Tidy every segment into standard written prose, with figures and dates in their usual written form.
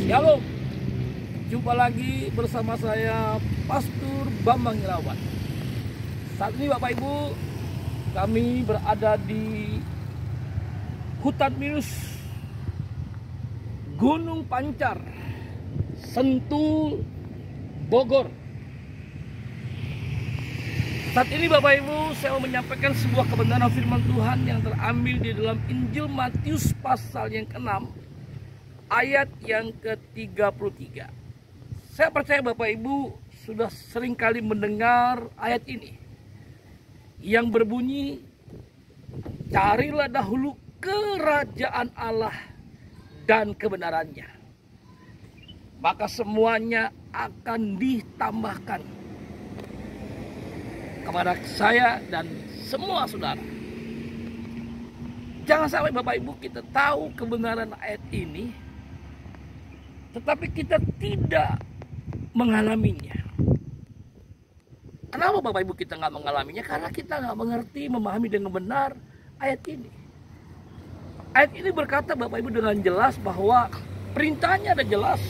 Shalom, jumpa lagi bersama saya Pastor Bambang Irawan. Saat ini Bapak Ibu, kami berada di hutan minus Gunung Pancar, Sentul, Bogor. Saat ini Bapak Ibu, saya mau menyampaikan sebuah kebenaran firman Tuhan yang terambil di dalam Injil Matius pasal yang ke-6 ayat yang ke-33. Saya percaya Bapak Ibu sudah sering kali mendengar ayat ini yang berbunyi, carilah dahulu kerajaan Allah dan kebenarannya, maka semuanya akan ditambahkan kepada saya dan semua saudara. Jangan sampai Bapak Ibu kita tahu kebenaran ayat ini, tetapi kita tidak mengalaminya. Kenapa Bapak Ibu kita nggak mengalaminya? Karena kita nggak mengerti, memahami dengan benar ayat ini. Ayat ini berkata Bapak Ibu dengan jelas bahwa perintahnya ada jelas.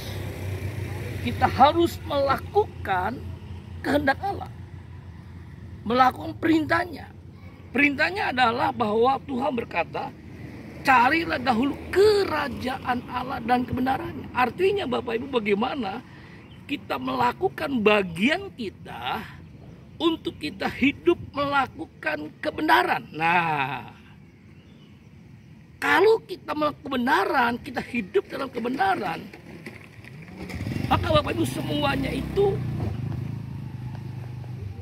Kita harus melakukan kehendak Allah, melakukan perintahnya. Perintahnya adalah bahwa Tuhan berkata, carilah dahulu kerajaan Allah dan kebenarannya. Artinya Bapak Ibu, bagaimana kita melakukan bagian kita untuk kita hidup melakukan kebenaran. Nah, kalau kita melakukan kebenaran, kita hidup dalam kebenaran, maka Bapak Ibu semuanya itu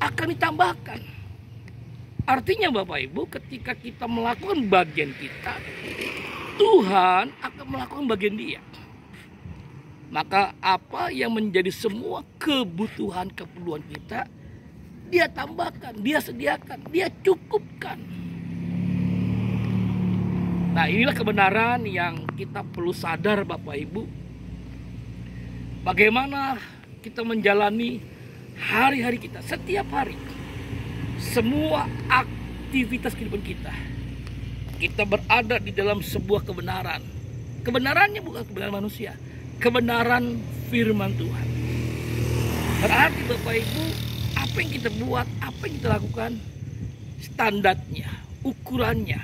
akan ditambahkan. Artinya Bapak Ibu, ketika kita melakukan bagian kita, Tuhan akan melakukan bagian Dia. Maka apa yang menjadi semua kebutuhan kita, Dia tambahkan, Dia sediakan, Dia cukupkan. Nah, inilah kebenaran yang kita perlu sadar Bapak Ibu. Bagaimana kita menjalani hari-hari kita, setiap hari. Semua aktivitas kehidupan kita, kita berada di dalam sebuah kebenaran. Kebenarannya bukan kebenaran manusia, kebenaran firman Tuhan. Berarti Bapak Ibu, apa yang kita buat, apa yang kita lakukan, standarnya, ukurannya,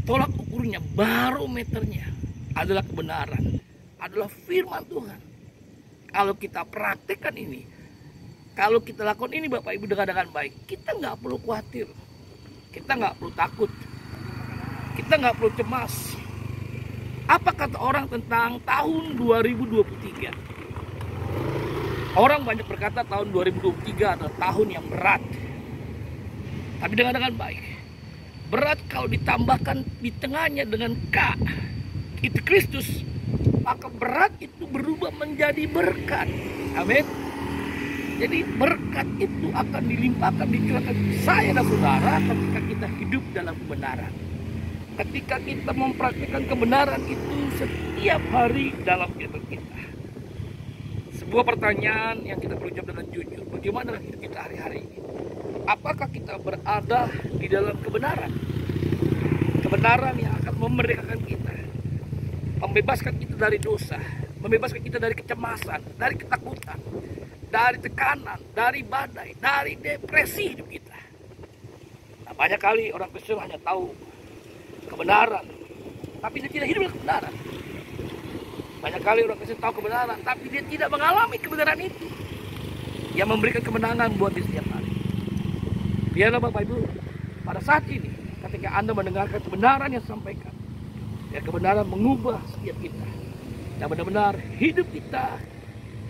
tolak ukurnya, barometernya adalah kebenaran, adalah firman Tuhan. Kalau kita praktekkan ini, kalau kita lakukan ini Bapak Ibu dengan baik, kita nggak perlu khawatir, kita nggak perlu takut, kita nggak perlu cemas. Apa kata orang tentang tahun 2023? Orang banyak berkata tahun 2023 adalah tahun yang berat. Tapi dengan baik. Berat kalau ditambahkan di tengahnya dengan K, itu Kristus, maka berat itu berubah menjadi berkat. Amin. Jadi berkat itu akan dilimpahkan, dicurahkan saya dan saudara ketika kita hidup dalam kebenaran. Ketika kita mempraktikkan kebenaran itu setiap hari dalam hidup kita. Sebuah pertanyaan yang kita perlu jawab dengan jujur. Bagaimana hidup kita hari-hari ini? Apakah kita berada di dalam kebenaran? Kebenaran yang akan memerdekakan kita, membebaskan kita dari dosa, membebaskan kita dari kecemasan, dari ketakutan, dari tekanan, dari badai, dari depresi hidup kita. Nah, banyak kali orang Kristen hanya tahu kebenaran, tapi dia tidak hidup dalam kebenaran. Banyak kali orang Kristen tahu kebenaran, tapi dia tidak mengalami kebenaran itu yang memberikan kemenangan buat dia setiap hari. Biarlah Bapak Ibu, pada saat ini ketika Anda mendengarkan kebenaran yang disampaikan, ya kebenaran mengubah setiap kita, dan benar-benar hidup kita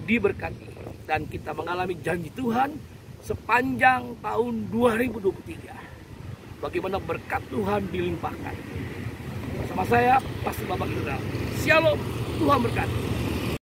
diberkati. Dan kita mengalami janji Tuhan sepanjang tahun 2023. Bagaimana berkat Tuhan dilimpahkan. Bersama saya, Pastor Bambang Irawan. Shalom, Tuhan berkati.